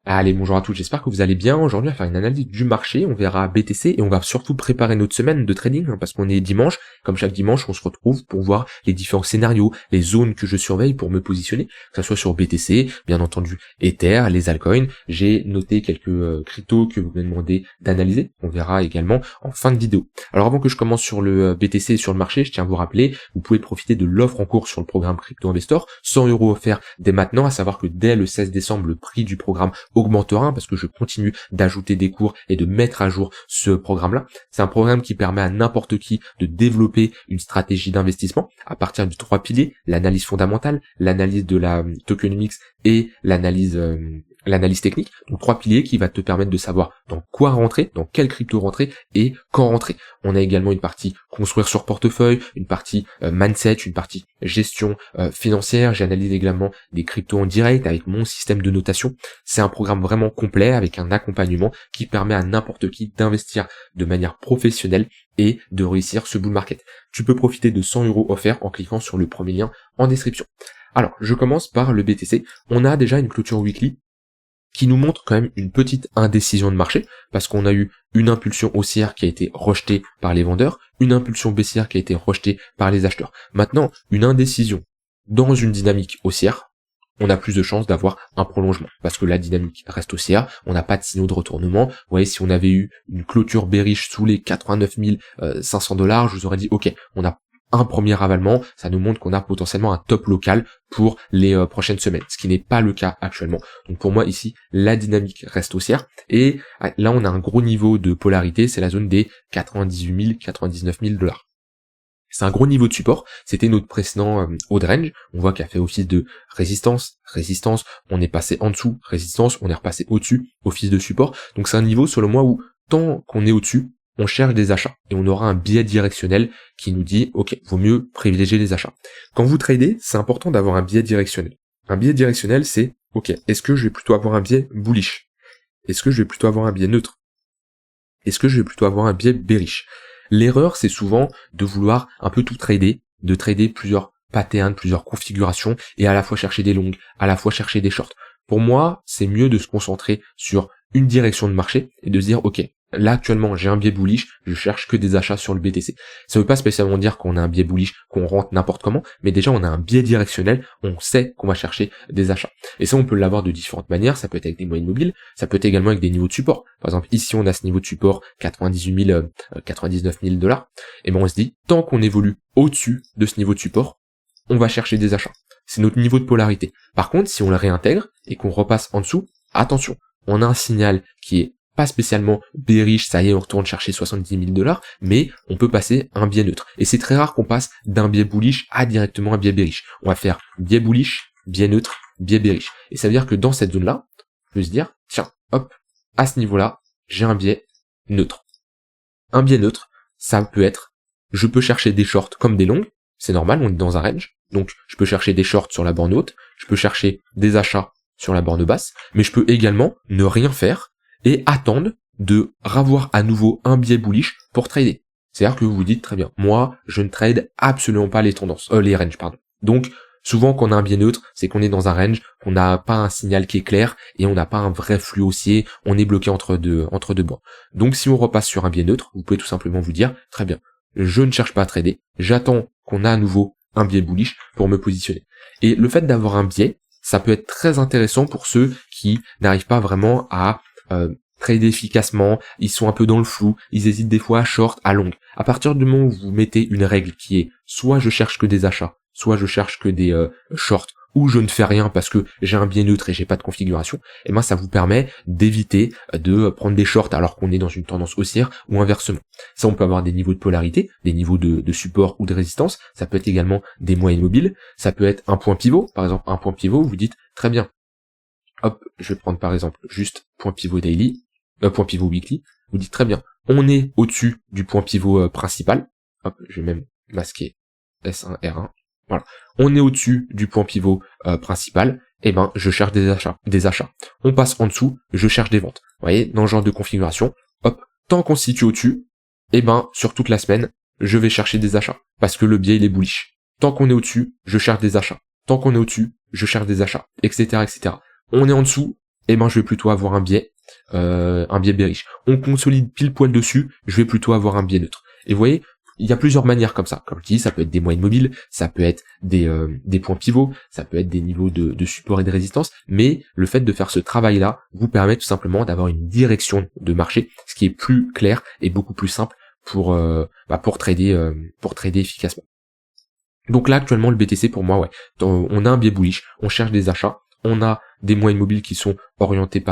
Allez, bonjour à tous, j'espère que vous allez bien. Aujourd'hui, on va faire une analyse du marché, on verra BTC et on va surtout préparer notre semaine de trading parce qu'on est dimanche. Comme chaque dimanche, on se retrouve pour voir les différents scénarios, les zones que je surveille pour me positionner, que ce soit sur BTC, bien entendu Ether, les altcoins. J'ai noté quelques cryptos que vous m'avez demandé d'analyser. On verra également en fin de vidéo. Alors avant que je commence sur le BTC et sur le marché, je tiens à vous rappeler, vous pouvez profiter de l'offre en cours sur le programme Crypto Investor, 100 € offerts dès maintenant, à savoir que dès le 16 décembre, le prix du programme augmentera parce que je continue d'ajouter des cours et de mettre à jour ce programme-là. C'est un programme qui permet à n'importe qui de développer une stratégie d'investissement à partir de 3 piliers: l'analyse fondamentale, l'analyse de la tokenomics et l'analyse technique. Donc 3 piliers qui va te permettre de savoir dans quoi rentrer, dans quelle crypto rentrer et quand rentrer. On a également une partie construire sur portefeuille, une partie mindset, une partie gestion financière. J'analyse également des cryptos en direct avec mon système de notation. C'est un programme vraiment complet avec un accompagnement qui permet à n'importe qui d'investir de manière professionnelle et de réussir ce bull market. Tu peux profiter de 100 € offerts en cliquant sur le premier lien en description. Alors, je commence par le BTC. On a déjà une clôture weekly qui nous montre quand même une petite indécision de marché, parce qu'on a eu une impulsion haussière qui a été rejetée par les vendeurs, une impulsion baissière qui a été rejetée par les acheteurs. Maintenant, une indécision dans une dynamique haussière, on a plus de chances d'avoir un prolongement, parce que la dynamique reste haussière, on n'a pas de signaux de retournement. Vous voyez, si on avait eu une clôture bearish sous les 89 500 $, je vous aurais dit, ok, on a un premier ravalement, ça nous montre qu'on a potentiellement un top local pour les prochaines semaines, ce qui n'est pas le cas actuellement. Donc pour moi ici, la dynamique reste haussière, et là on a un gros niveau de polarité, c'est la zone des 98 000, 99 000 $. C'est un gros niveau de support, c'était notre précédent haut de range, on voit qu'il a fait office de résistance, on est passé en dessous, résistance, on est repassé au-dessus, office de support. Donc c'est un niveau selon moi où tant qu'on est au-dessus, on cherche des achats et on aura un biais directionnel qui nous dit ok, vaut mieux privilégier les achats. Quand vous tradez, c'est important d'avoir un biais directionnel. Un biais directionnel, c'est ok, est-ce que je vais plutôt avoir un biais bullish? Est-ce que je vais plutôt avoir un biais neutre? Est-ce que je vais plutôt avoir un biais bearish? L'erreur, c'est souvent de vouloir un peu tout trader, de trader plusieurs patterns, plusieurs configurations, et à la fois chercher des longues, à la fois chercher des shorts. Pour moi, c'est mieux de se concentrer sur une direction de marché et de se dire ok, là actuellement j'ai un biais bullish, je cherche que des achats sur le BTC. Ça veut pas spécialement dire qu'on a un biais bullish, qu'on rentre n'importe comment, mais déjà on a un biais directionnel, on sait qu'on va chercher des achats. Et ça on peut l'avoir de différentes manières, ça peut être avec des moyennes mobiles, ça peut être également avec des niveaux de support. Par exemple ici on a ce niveau de support 98 000, 99 000 $, et ben on se dit tant qu'on évolue au-dessus de ce niveau de support, on va chercher des achats. C'est notre niveau de polarité. Par contre si on le réintègre et qu'on repasse en dessous, attention, on a un signal qui est pas spécialement bearish, ça y est, on retourne chercher 70 000 $, mais on peut passer un biais neutre. Et c'est très rare qu'on passe d'un biais bullish à directement un biais bearish. On va faire biais bullish, biais neutre, biais bearish. Et ça veut dire que dans cette zone-là, on peut se dire, tiens, hop, à ce niveau-là, j'ai un biais neutre. Un biais neutre, ça peut être, je peux chercher des shorts comme des longues, c'est normal, on est dans un range, donc je peux chercher des shorts sur la borne haute, je peux chercher des achats sur la borne basse, mais je peux également ne rien faire et attendre de revoir à nouveau un biais bullish pour trader. C'est-à-dire que vous vous dites très bien, moi je ne trade absolument pas les ranges, pardon. Donc souvent quand on a un biais neutre, c'est qu'on est dans un range, on n'a pas un signal qui est clair et on n'a pas un vrai flux haussier, on est bloqué entre deux bancs. Donc si on repasse sur un biais neutre, vous pouvez tout simplement vous dire, très bien, je ne cherche pas à trader, j'attends qu'on a à nouveau un biais bullish pour me positionner. Et le fait d'avoir un biais, ça peut être très intéressant pour ceux qui n'arrivent pas vraiment à trader efficacement, ils sont un peu dans le flou, ils hésitent des fois à short, à long. À partir du moment où vous mettez une règle qui est soit je cherche que des achats, soit je cherche que des shorts, ou je ne fais rien parce que j'ai un biais neutre et j'ai pas de configuration, et ben ça vous permet d'éviter de prendre des shorts alors qu'on est dans une tendance haussière ou inversement. Ça on peut avoir des niveaux de polarité, des niveaux de support ou de résistance, ça peut être également des moyennes mobiles, ça peut être un point pivot, par exemple un point pivot, vous dites très bien, hop, je vais prendre par exemple juste point pivot daily, point pivot weekly, vous dites très bien, on est au-dessus du point pivot principal, hop, je vais même masquer S1, R1, voilà, on est au-dessus du point pivot principal, et ben je cherche des achats. On passe en dessous, je cherche des ventes. Vous voyez, dans ce genre de configuration, hop, tant qu'on se situe au-dessus, et ben sur toute la semaine, je vais chercher des achats, parce que le biais il est bullish. Tant qu'on est au-dessus, je cherche des achats. Tant qu'on est au-dessus, je cherche des achats, etc., etc. On est en dessous, eh ben je vais plutôt avoir un biais bearish. On consolide pile poil dessus, je vais plutôt avoir un biais neutre. Et vous voyez, il y a plusieurs manières comme ça. Comme je dis, ça peut être des moyennes mobiles, ça peut être des points pivots, ça peut être des niveaux de support et de résistance, mais le fait de faire ce travail-là vous permet tout simplement d'avoir une direction de marché, ce qui est plus clair et beaucoup plus simple pour trader efficacement. Donc là actuellement le BTC pour moi, ouais, on a un biais bullish, on cherche des achats, on a des moyennes mobiles qui sont orientés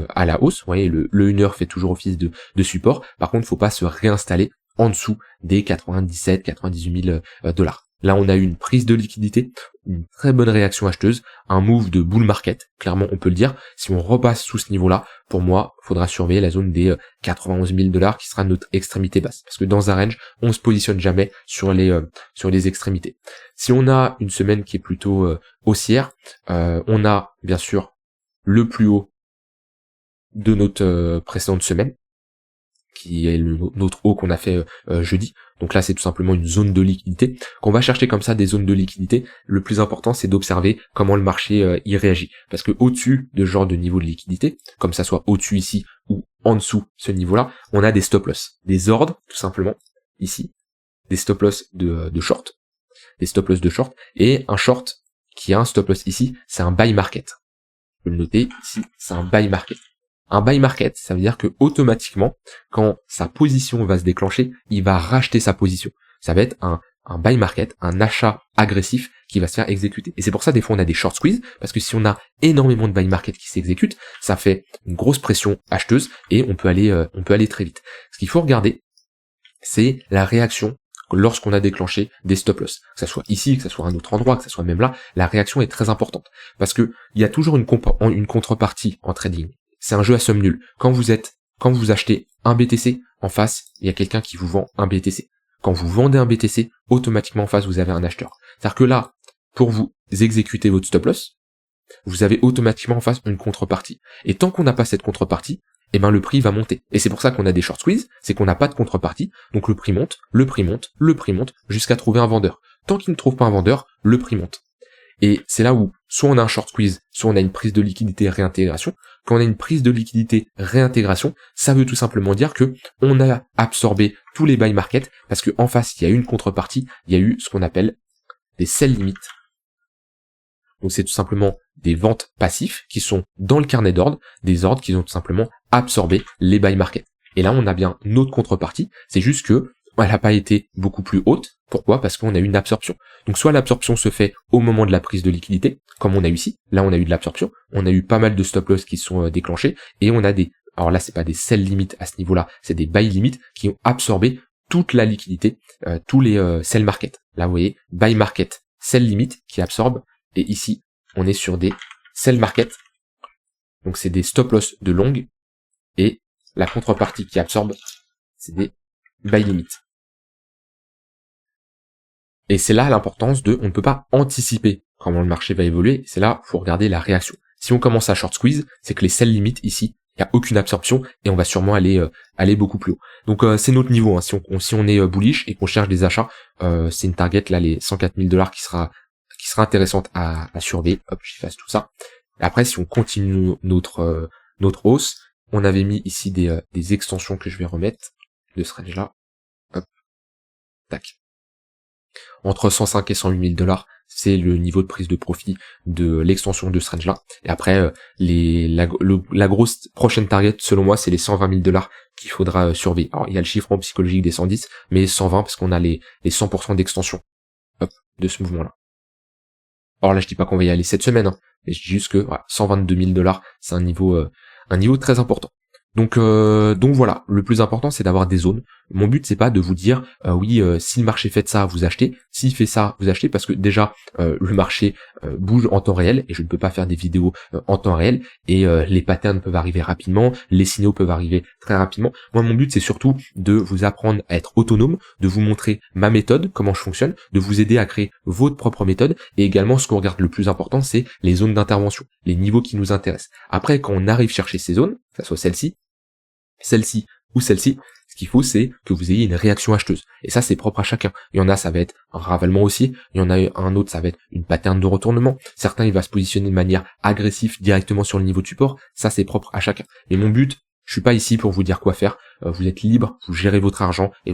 à la hausse. Vous voyez, le 1 heure fait toujours office de support. Par contre, il faut pas se réinstaller en dessous des 98 000 dollars. Là, on a eu une prise de liquidité, une très bonne réaction acheteuse, un move de bull market, clairement on peut le dire. Si on repasse sous ce niveau-là, pour moi, il faudra surveiller la zone des 91 000 dollars qui sera notre extrémité basse. Parce que dans un range, on se positionne jamais sur les extrémités. Si on a une semaine qui est plutôt haussière, on a bien sûr le plus haut de notre précédente semaine, qui est notre haut qu'on a fait jeudi. Donc là, c'est tout simplement une zone de liquidité. Quand on va chercher comme ça des zones de liquidité, le plus important, c'est d'observer comment le marché y réagit. Parce que au-dessus de ce genre de niveau de liquidité, comme ça soit au-dessus ici ou en dessous ce niveau-là, on a des stop-loss, des ordres, tout simplement, ici, des stop-loss de short, des stop-loss de short, et un short qui a un stop-loss ici, c'est un buy market. Je peux le noter ici, c'est un buy market. Un buy market, ça veut dire que automatiquement, quand sa position va se déclencher, il va racheter sa position. Ça va être un buy market, un achat agressif qui va se faire exécuter. Et c'est pour ça, des fois, on a des short squeeze, parce que si on a énormément de buy market qui s'exécutent, ça fait une grosse pression acheteuse et on peut aller très vite. Ce qu'il faut regarder, c'est la réaction lorsqu'on a déclenché des stop loss, que ça soit ici, que ça soit à un autre endroit, que ça soit même là, la réaction est très importante. Parce que il y a toujours une contrepartie en trading. C'est un jeu à somme nulle. Quand vous achetez un BTC, en face, il y a quelqu'un qui vous vend un BTC. Quand vous vendez un BTC, automatiquement en face, vous avez un acheteur. C'est-à-dire que là, pour vous exécuter votre stop loss, vous avez automatiquement en face une contrepartie. Et tant qu'on n'a pas cette contrepartie, eh ben le prix va monter. Et c'est pour ça qu'on a des short squeeze, c'est qu'on n'a pas de contrepartie, donc le prix monte, jusqu'à trouver un vendeur. Tant qu'il ne trouve pas un vendeur, le prix monte. Et c'est là où, soit on a un short squeeze, soit on a une prise de liquidité réintégration. Quand on a une prise de liquidité réintégration, ça veut tout simplement dire que on a absorbé tous les buy market, parce que en face, il y a eu une contrepartie, il y a eu ce qu'on appelle des sell limits. Donc c'est tout simplement des ventes passifs qui sont dans le carnet d'ordre, des ordres qui ont tout simplement absorbé les buy market. Et là, on a bien une autre contrepartie, c'est juste que elle n'a pas été beaucoup plus haute. Pourquoi ? Parce qu'on a eu une absorption. Donc soit l'absorption se fait au moment de la prise de liquidité, comme on a eu ici. Là, on a eu de l'absorption. On a eu pas mal de stop loss qui sont déclenchés. Et on a alors là, c'est pas des sell limits à ce niveau-là, c'est des buy limits qui ont absorbé toute la liquidité, tous les sell market. Là, vous voyez, buy market, sell limit qui absorbe. Et ici, on est sur des sell market. Donc c'est des stop loss de longue. Et la contrepartie qui absorbe, c'est des buy limits. Et c'est là l'importance on ne peut pas anticiper comment le marché va évoluer, c'est là, faut regarder la réaction. Si on commence à short squeeze, c'est que les sell limits ici, il n'y a aucune absorption et on va sûrement aller beaucoup plus haut. Donc c'est notre niveau, hein. Si on est bullish et qu'on cherche des achats, c'est une target là, les 104 000 dollars qui sera intéressante à surveiller. Hop, j'efface tout ça. Et après, si on continue notre hausse, on avait mis ici des extensions que je vais remettre de ce range là. Hop, tac. Entre 105 et 108 000 dollars, c'est le niveau de prise de profit de l'extension de ce range-là. Et après, la grosse prochaine target, selon moi, c'est les 120 000 dollars qu'il faudra surveiller. Alors, il y a le chiffre psychologique des 110, mais 120 parce qu'on a les 100% d'extension, hop, de ce mouvement-là. Alors là, je dis pas qu'on va y aller cette semaine, hein, mais je dis juste que 122 000 dollars, c'est un niveau très important. Donc voilà, le plus important c'est d'avoir des zones. Mon but c'est pas de vous dire si le marché fait ça, vous achetez, s'il fait ça, vous achetez, parce que déjà le marché bouge en temps réel et je ne peux pas faire des vidéos en temps réel et les patterns peuvent arriver rapidement, les signaux peuvent arriver très rapidement. Moi mon but c'est surtout de vous apprendre à être autonome, de vous montrer ma méthode, comment je fonctionne, de vous aider à créer votre propre méthode et également ce qu'on regarde le plus important c'est les zones d'intervention, les niveaux qui nous intéressent. Après quand on arrive chercher ces zones, que ce soit celle-ci ou celle-ci, ce qu'il faut, c'est que vous ayez une réaction acheteuse. Et ça, c'est propre à chacun. Il y en a, ça va être un ravalement haussier. Il y en a un autre, ça va être une pattern de retournement. Certains, il va se positionner de manière agressive directement sur le niveau de support. Ça, c'est propre à chacun. Et mon but, je suis pas ici pour vous dire quoi faire. Vous êtes libre, vous gérez votre argent et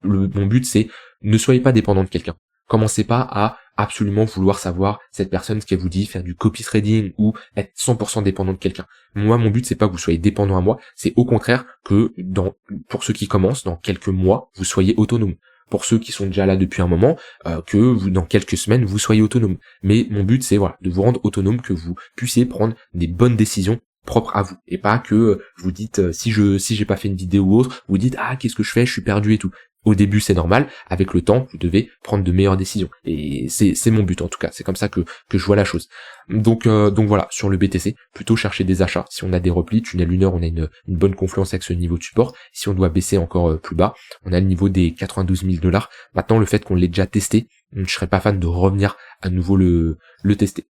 mon but, c'est ne soyez pas dépendant de quelqu'un. Commencez pas à absolument vouloir savoir cette personne, ce qu'elle vous dit, faire du copy trading ou être 100% dépendant de quelqu'un. Moi, mon but, c'est pas que vous soyez dépendant à moi, c'est au contraire que pour ceux qui commencent, dans quelques mois, vous soyez autonome. Pour ceux qui sont déjà là depuis un moment, que vous, dans quelques semaines, vous soyez autonome. Mais mon but, c'est voilà, de vous rendre autonome, que vous puissiez prendre des bonnes décisions propres à vous. Et pas que vous dites, si j'ai pas fait une vidéo ou autre, vous dites, ah, qu'est-ce que je fais, je suis perdu et tout. Au début, c'est normal. Avec le temps, vous devez prendre de meilleures décisions. Et c'est mon but, en tout cas. C'est comme ça que je vois la chose. Donc voilà, sur le BTC, plutôt chercher des achats. Si on a des replis, tunnel 1 heure, on a une bonne confluence avec ce niveau de support. Si on doit baisser encore plus bas, on a le niveau des 92 000 $. Maintenant, le fait qu'on l'ait déjà testé, je serais pas fan de revenir à nouveau le tester.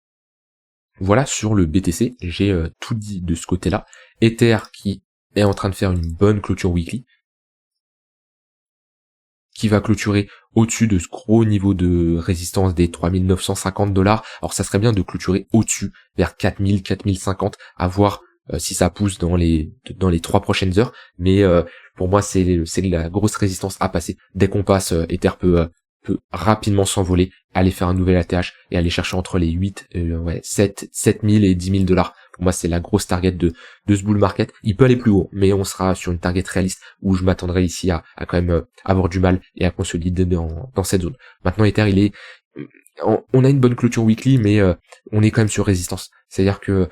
Voilà, sur le BTC, j'ai tout dit de ce côté-là. Ether qui est en train de faire une bonne clôture weekly, qui va clôturer au-dessus de ce gros niveau de résistance des 3950 $. Alors ça serait bien de clôturer au-dessus, vers 4000, 4050, à voir si ça pousse dans les 3 prochaines heures. Mais pour moi, c'est la grosse résistance à passer. Dès qu'on passe, Ether peut rapidement s'envoler, aller faire un nouvel ATH et aller chercher entre les 7000 et 10 000 $. Pour moi, c'est la grosse target de ce bull market. Il peut aller plus haut, mais on sera sur une target réaliste où je m'attendrai ici à quand même avoir du mal et à consolider dans cette zone. Maintenant, Ether, on a une bonne clôture weekly, mais on est quand même sur résistance. C'est-à-dire que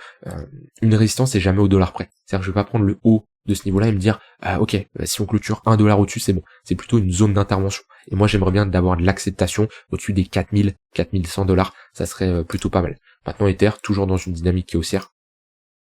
une résistance, c'est jamais au dollar près. C'est-à-dire que je vais pas prendre le haut de ce niveau-là et me dire ok, si on clôture $1 au-dessus, c'est bon. C'est plutôt une zone d'intervention. Et moi, j'aimerais bien d'avoir de l'acceptation au-dessus des 4000, 4100 $. Ça serait plutôt pas mal. Maintenant, Ether, toujours dans une dynamique qui est haussière.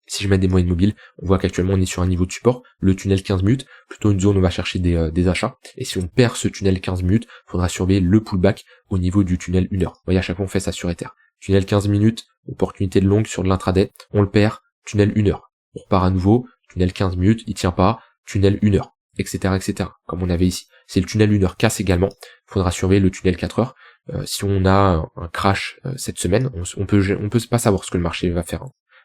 Si je mets des moyennes mobiles, on voit qu'actuellement on est sur un niveau de support, le tunnel 15 minutes, plutôt une zone où on va chercher des achats. Et si on perd ce tunnel 15 minutes, il faudra surveiller le pullback au niveau du tunnel 1 heure. Vous voyez, à chaque fois on fait ça sur Ether. Tunnel 15 minutes, opportunité de longue sur de l'intraday, on le perd, tunnel 1 heure. On repart à nouveau, tunnel 15 minutes, il tient pas, tunnel 1 heure, etc., etc., comme on avait ici. Si le tunnel 1 heure casse également, il faudra surveiller le tunnel 4 heures. Si on a un crash cette semaine, on peut pas savoir ce que le marché va faire.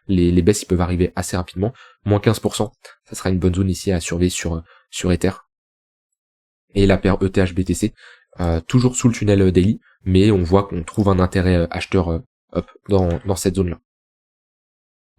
Les baisses, ils peuvent arriver assez rapidement. Moins 15%, ça sera une bonne zone ici à surveiller sur Ether. Et la paire ETH-BTC, toujours sous le tunnel daily, mais on voit qu'on trouve un intérêt acheteur dans cette zone-là.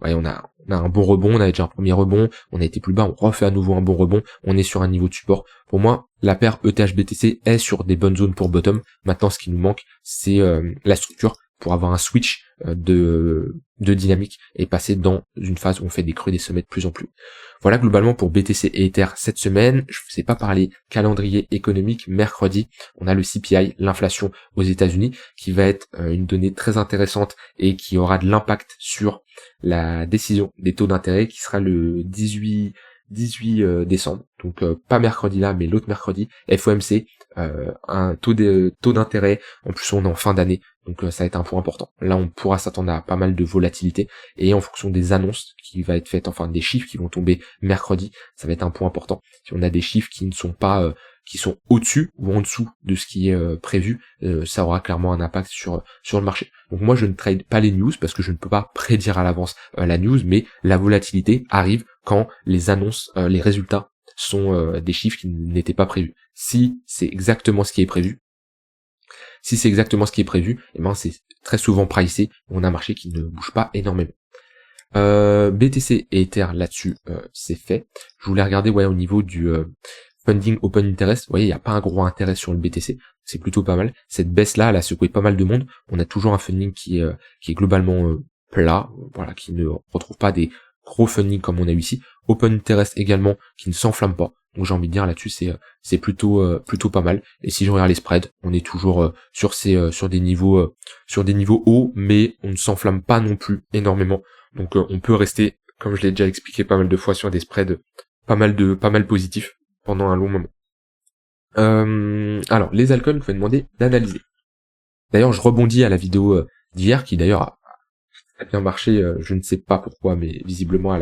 Ouais, on a un bon rebond, on avait déjà un premier rebond, on a été plus bas, on refait à nouveau un bon rebond, on est sur un niveau de support. Pour moi, la paire ETH-BTC est sur des bonnes zones pour bottom. Maintenant, ce qui nous manque, c'est la structure pour avoir un switch de dynamique et passer dans une phase où on fait des creux et des sommets de plus en plus. Voilà globalement pour BTC et Ether cette semaine. Je vous ai pas parlé calendrier économique. Mercredi, on a le CPI, l'inflation aux États-Unis, qui va être une donnée très intéressante et qui aura de l'impact sur la décision des taux d'intérêt qui sera le 18 décembre. Donc pas mercredi là, mais l'autre mercredi. FOMC, un taux d'intérêt. En plus, on est en fin d'année. Donc ça va être un point important. Là, on pourra s'attendre à pas mal de volatilité. Et en fonction des annonces qui va être faites, enfin des chiffres qui vont tomber mercredi, ça va être un point important. Si on a des chiffres qui ne sont pas, qui sont au-dessus ou en dessous de ce qui est prévu, ça aura clairement un impact sur le marché. Donc moi, je ne trade pas les news parce que je ne peux pas prédire à l'avance la news, mais la volatilité arrive quand les annonces, les résultats sont des chiffres qui n'étaient pas prévus. Si c'est exactement ce qui est prévu, et ben c'est très souvent pricé, on a un marché qui ne bouge pas énormément. BTC et Ether là-dessus, c'est fait. Je voulais regarder au niveau du funding open interest. Vous voyez, il n'y a pas un gros intérêt sur le BTC, c'est plutôt pas mal. Cette baisse-là, elle a secoué pas mal de monde. On a toujours un funding qui est globalement plat, voilà, qui ne retrouve pas des gros funding comme on a eu ici. Open interest également, qui ne s'enflamme pas. Donc j'ai envie de dire là-dessus, c'est plutôt pas mal. Et si je regarde les spreads, on est toujours sur des niveaux hauts, mais on ne s'enflamme pas non plus énormément. Donc on peut rester, comme je l'ai déjà expliqué pas mal de fois, sur des spreads pas mal positifs pendant un long moment. Alors les altcoins, vous m'avez demandé d'analyser. D'ailleurs, je rebondis à la vidéo d'hier qui d'ailleurs a bien marché. Je ne sais pas pourquoi, mais visiblement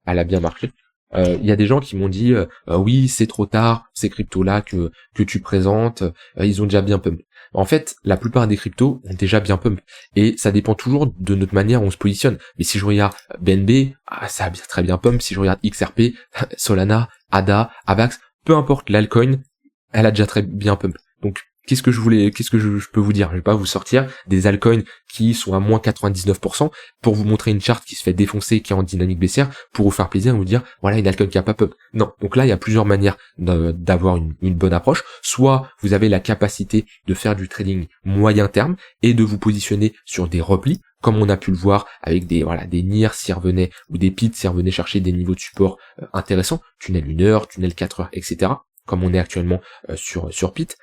elle a bien marché. Il y a des gens qui m'ont dit oui, c'est trop tard, ces cryptos-là que tu présentes, ils ont déjà bien pump. En fait, la plupart des cryptos ont déjà bien pump. Et ça dépend toujours de notre manière où on se positionne. Mais si je regarde BNB, ça a bien, très bien pump. Si je regarde XRP, Solana, ADA, AVAX, peu importe l'altcoin, elle a déjà très bien pump. Donc, qu'est-ce que je peux vous dire? Je vais pas vous sortir des altcoins qui sont à moins 99% pour vous montrer une charte qui se fait défoncer, qui est en dynamique baissière, pour vous faire plaisir et vous dire, voilà une altcoin qui a pas pump. Non. Donc là, il y a plusieurs manières d'avoir une bonne approche. Soit vous avez la capacité de faire du trading moyen terme et de vous positionner sur des replis, comme on a pu le voir avec des NIR s'y revenaient, ou des PIT s'y revenaient chercher des niveaux de support intéressants, tunnel 1 heure, tunnel 4 heures, etc. Comme on est actuellement sur PIT.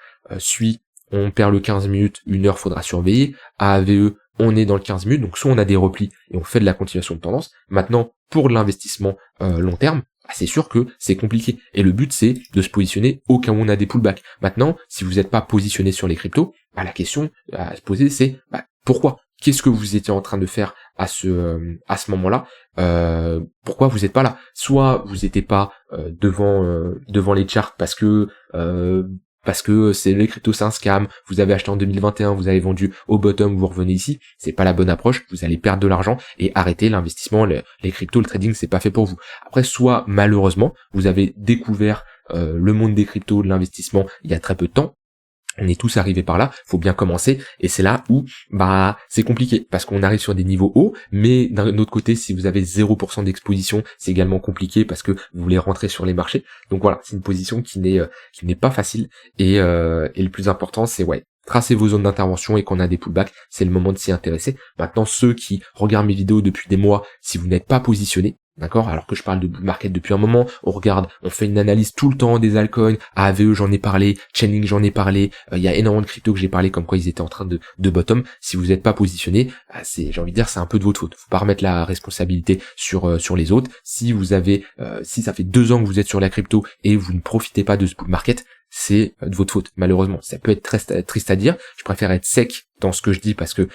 On perd le 15 minutes, 1 heure, faudra surveiller. À AVE, on est dans le 15 minutes, donc soit on a des replis et on fait de la continuation de tendance. Maintenant, pour l'investissement long terme, c'est sûr que c'est compliqué. Et le but, c'est de se positionner au cas où on a des pullbacks. Maintenant, si vous n'êtes pas positionné sur les cryptos, la question à se poser, c'est pourquoi? Qu'est-ce que vous étiez en train de faire à ce moment-là? Pourquoi vous n'êtes pas là? Soit vous n'étiez pas devant les charts parce que c'est les cryptos, c'est un scam, vous avez acheté en 2021, vous avez vendu au bottom, vous revenez ici, c'est pas la bonne approche, vous allez perdre de l'argent et arrêter l'investissement, les cryptos, le trading, c'est pas fait pour vous. Après, soit malheureusement, vous avez découvert le monde des cryptos, de l'investissement il y a très peu de temps. On est tous arrivés par là, faut bien commencer, et c'est là où c'est compliqué, parce qu'on arrive sur des niveaux hauts, mais d'un autre côté, si vous avez 0% d'exposition, c'est également compliqué parce que vous voulez rentrer sur les marchés. Donc voilà, c'est une position qui n'est pas facile, et le plus important, c'est tracer vos zones d'intervention, et qu'on a des pullbacks, c'est le moment de s'y intéresser. Maintenant, ceux qui regardent mes vidéos depuis des mois, si vous n'êtes pas positionné, d'accord, alors que je parle de bull market depuis un moment, on fait une analyse tout le temps des altcoins, AVE j'en ai parlé, Chainlink j'en ai parlé, il y a énormément de cryptos que j'ai parlé comme quoi ils étaient en train de bottom. Si vous n'êtes pas positionné, j'ai envie de dire, c'est un peu de votre faute. Faut pas remettre la responsabilité sur les autres. Si vous avez, si ça fait 2 ans que vous êtes sur la crypto et vous ne profitez pas de ce bull market, c'est de votre faute, malheureusement. Ça peut être très triste à dire, je préfère être sec dans ce que je dis parce que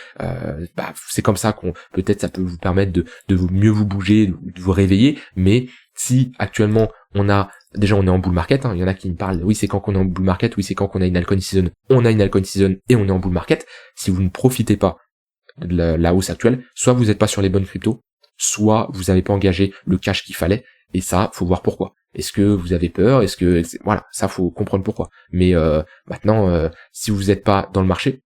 c'est comme ça peut-être ça peut vous permettre de mieux vous bouger, de vous réveiller. Mais si actuellement on est en bull market, il y en a qui me parlent, oui c'est quand qu'on est en bull market, oui c'est quand qu'on a une altcoin season, on a une altcoin season et on est en bull market. Si vous ne profitez pas de la hausse actuelle, soit vous n'êtes pas sur les bonnes cryptos, soit vous n'avez pas engagé le cash qu'il fallait, et ça faut voir pourquoi. Est-ce que vous avez peur? Voilà, ça faut comprendre pourquoi. Mais maintenant, si vous n'êtes pas dans le marché,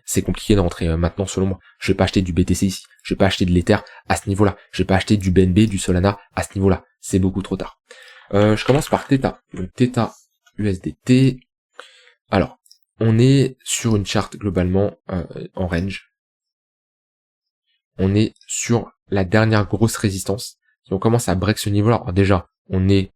c'est compliqué de rentrer maintenant selon moi. Je vais pas acheter du BTC ici, je vais pas acheter de l'Ether à ce niveau-là, je vais pas acheter du BNB, du Solana à ce niveau-là. C'est beaucoup trop tard. Je commence par Theta. Donc Theta USDT. Alors, on est sur une charte globalement en range. On est sur la dernière grosse résistance. Si on commence à break ce niveau-là, alors déjà, on est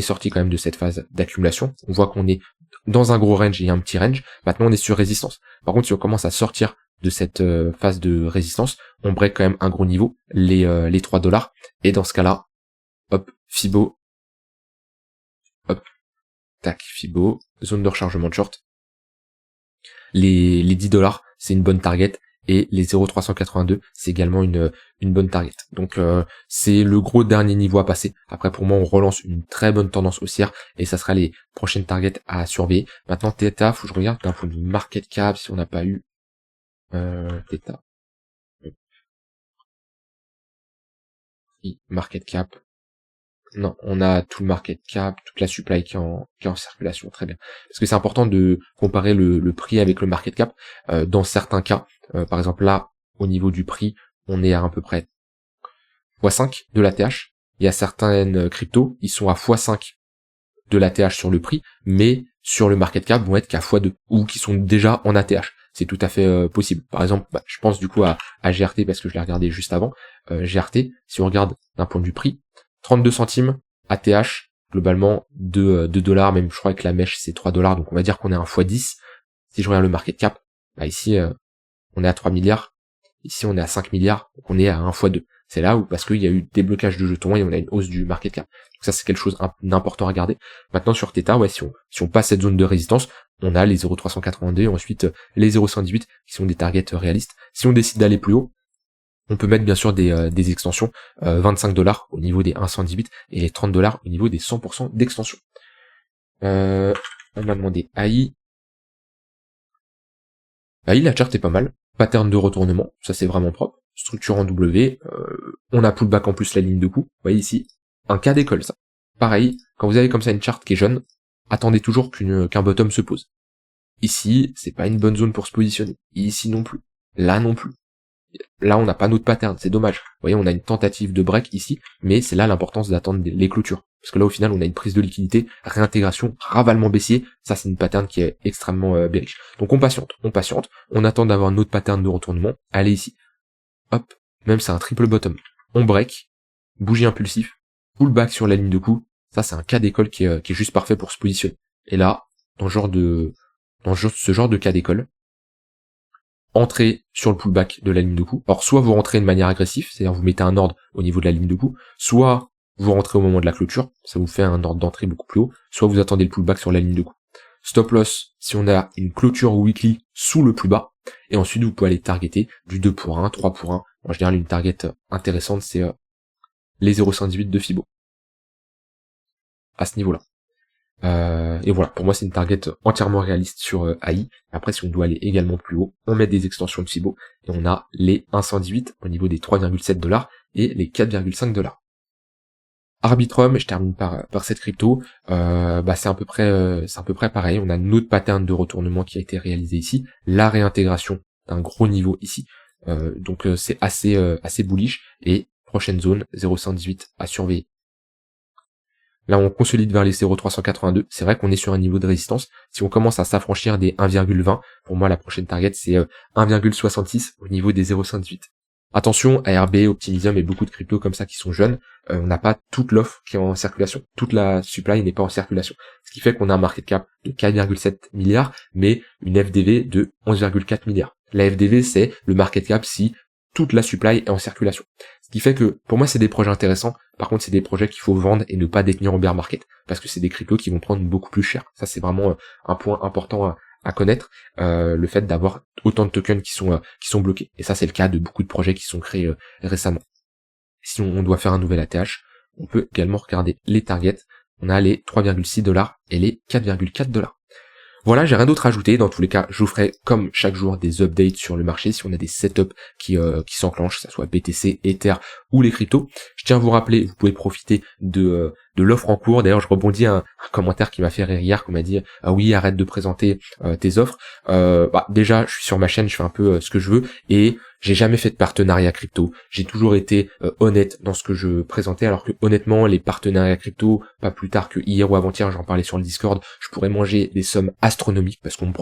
sorti quand même de cette phase d'accumulation. On voit qu'on est dans un gros range et un petit range. Maintenant, on est sur résistance. Par contre, si on commence à sortir de cette phase de résistance, on break quand même un gros niveau, les $3. Et dans ce cas-là, hop, Fibo, hop, tac, Fibo, zone de rechargement de short. Les $10, c'est une bonne target. Et les 0,382, c'est également une bonne target. Donc c'est le gros dernier niveau à passer. Après pour moi on relance une très bonne tendance haussière et ça sera les prochaines targets à surveiller. Maintenant Theta, faut que je regarde d'un point de vue market cap si on n'a pas eu Theta. Market cap. Non, on a tout le market cap, toute la supply qui est en circulation, très bien. Parce que c'est important de comparer le prix avec le market cap. Dans certains cas, par exemple là, au niveau du prix, on est à peu près x5 de l'ATH. Il y a certaines cryptos, ils sont à x5 de l'ATH sur le prix, mais sur le market cap vont être qu'à x2, ou qui sont déjà en ATH. C'est tout à fait possible. Par exemple, je pense du coup à GRT parce que je l'ai regardé juste avant. GRT, si on regarde d'un point de vue prix, 32 centimes, ATH, globalement, 2 $, même je crois que la mèche c'est 3 $, donc on va dire qu'on est à un x10. Si je regarde le market cap, ici, on est à 3 milliards, ici on est à 5 milliards, donc on est à 1 x2. C'est là où, parce qu'il y a eu des blocages de jetons et on a une hausse du market cap. Donc ça c'est quelque chose d'important à regarder. Maintenant sur Theta, si on passe cette zone de résistance, on a les 0,382 et ensuite les 0,118 qui sont des targets réalistes. Si on décide d'aller plus haut, On peut mettre bien sûr des extensions, 25$ au niveau des 118 et les 30$ au niveau des 100% d'extension. On m'a demandé AI. AI, la charte est pas mal. Pattern de retournement, ça c'est vraiment propre. Structure en W, on a pullback en plus la ligne de coup. Vous voyez ici, un cas d'école ça. Pareil, quand vous avez comme ça une charte qui est jeune, attendez toujours qu'un bottom se pose. Ici, c'est pas une bonne zone pour se positionner. Ici non plus. Là non plus. Là, on n'a pas notre pattern, c'est dommage. Vous voyez, on a une tentative de break ici, mais c'est là l'importance d'attendre les clôtures. Parce que là, au final, on a une prise de liquidité, réintégration, ravalement baissier. Ça, c'est une pattern qui est extrêmement bearish. Donc on patiente, on attend d'avoir un autre pattern de retournement. Allez ici. Hop, même c'est un triple bottom. On break, bougie impulsif, pullback sur la ligne de coup. Ça, c'est un cas d'école qui est juste parfait pour se positionner. Et là, dans ce genre de cas d'école, entrez sur le pullback de la ligne de coup. Alors soit vous rentrez de manière agressive, c'est-à-dire vous mettez un ordre au niveau de la ligne de coup, soit vous rentrez au moment de la clôture, ça vous fait un ordre d'entrée beaucoup plus haut, soit vous attendez le pullback sur la ligne de coup. Stop loss si on a une clôture weekly sous le plus bas, et ensuite vous pouvez aller targeter du 2 pour 1, 3 pour 1. En général, une target intéressante, c'est les 0,118 de Fibo. À ce niveau-là. Et voilà, pour moi c'est une target entièrement réaliste sur AI. Après, si on doit aller également plus haut, on met des extensions de Fibo et on a les 118 au niveau des 3,7$ et les 4,5$. Arbitrum, je termine par cette crypto, c'est à peu près pareil. On a notre pattern de retournement qui a été réalisé ici, la réintégration d'un gros niveau ici, donc c'est assez bullish. Et prochaine zone 0,118 à surveiller. Là, on consolide vers les 0,382. C'est vrai qu'on est sur un niveau de résistance. Si on commence à s'affranchir des 1,20, pour moi, la prochaine target, c'est 1,66 au niveau des 0,118. Attention, ARB, Optimism et beaucoup de cryptos comme ça qui sont jeunes, on n'a pas toute l'offre qui est en circulation. Toute la supply n'est pas en circulation. Ce qui fait qu'on a un market cap de 4,7 milliards, mais une FDV de 11,4 milliards. La FDV, c'est le market cap si toute la supply est en circulation. Ce qui fait que, pour moi, c'est des projets intéressants. Par contre, c'est des projets qu'il faut vendre et ne pas détenir en bear market. Parce que c'est des cryptos qui vont prendre beaucoup plus cher. Ça, c'est vraiment un point important à connaître. Le fait d'avoir autant de tokens qui sont bloqués. Et ça, c'est le cas de beaucoup de projets qui sont créés récemment. Si on doit faire un nouvel ATH, on peut également regarder les targets. On a les 3,6$ et les 4,4$. Voilà, j'ai rien d'autre à ajouter. Dans tous les cas, je vous ferai comme chaque jour des updates sur le marché si on a des setups qui s'enclenchent, que ça soit BTC, Ether ou les cryptos. Je tiens à vous rappeler, vous pouvez profiter de l'offre en cours. D'ailleurs, je rebondis à un commentaire qui m'a fait rire hier, qui m'a dit ah oui, arrête de présenter tes offres. Déjà, je suis sur ma chaîne, je fais un peu ce que je veux et j'ai jamais fait de partenariat crypto. J'ai toujours été honnête dans ce que je présentais, alors que honnêtement, les partenariats crypto, pas plus tard que hier ou avant-hier, j'en parlais sur le Discord, je pourrais manger des sommes astronomiques parce qu'on me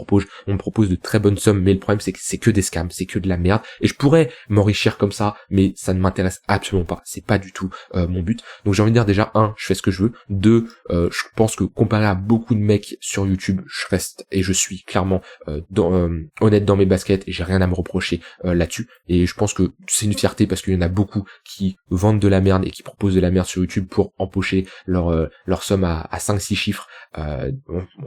propose de très bonnes sommes, mais le problème c'est que c'est que des scams, c'est que de la merde, et je pourrais m'enrichir comme ça, mais ça ne m'intéresse absolument pas. C'est pas du tout mon but. Donc j'ai envie de dire déjà, je fais ce que je veux. 2, je pense que comparé à beaucoup de mecs sur YouTube, je reste et je suis clairement honnête dans mes baskets et j'ai rien à me reprocher là-dessus. Et je pense que c'est une fierté parce qu'il y en a beaucoup qui vendent de la merde et qui proposent de la merde sur YouTube pour empocher leur somme à 5-6 chiffres,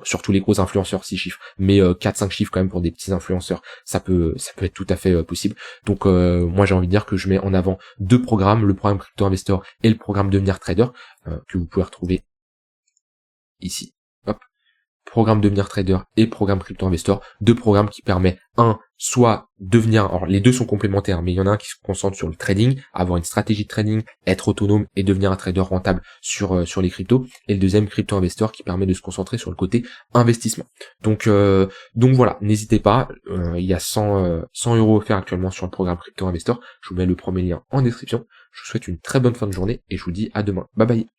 surtout les gros influenceurs 6 chiffres, mais 4-5 chiffres quand même pour des petits influenceurs, ça peut être tout à fait possible. Donc moi j'ai envie de dire que je mets en avant 2 programmes, le programme Crypto Investor et le programme Devenir Trader, que vous pouvez retrouver ici. Hop. Programme Devenir Trader et programme Crypto Investor, 2 programmes qui permettent soit devenir, alors les deux sont complémentaires, mais il y en a un qui se concentre sur le trading, avoir une stratégie de trading, être autonome et devenir un trader rentable sur les cryptos, et le deuxième Crypto Investor qui permet de se concentrer sur le côté investissement. Donc voilà, n'hésitez pas, il y a 100 € offerts actuellement sur le programme Crypto Investor, je vous mets le premier lien en description. Je vous souhaite une très bonne fin de journée et je vous dis à demain. Bye bye.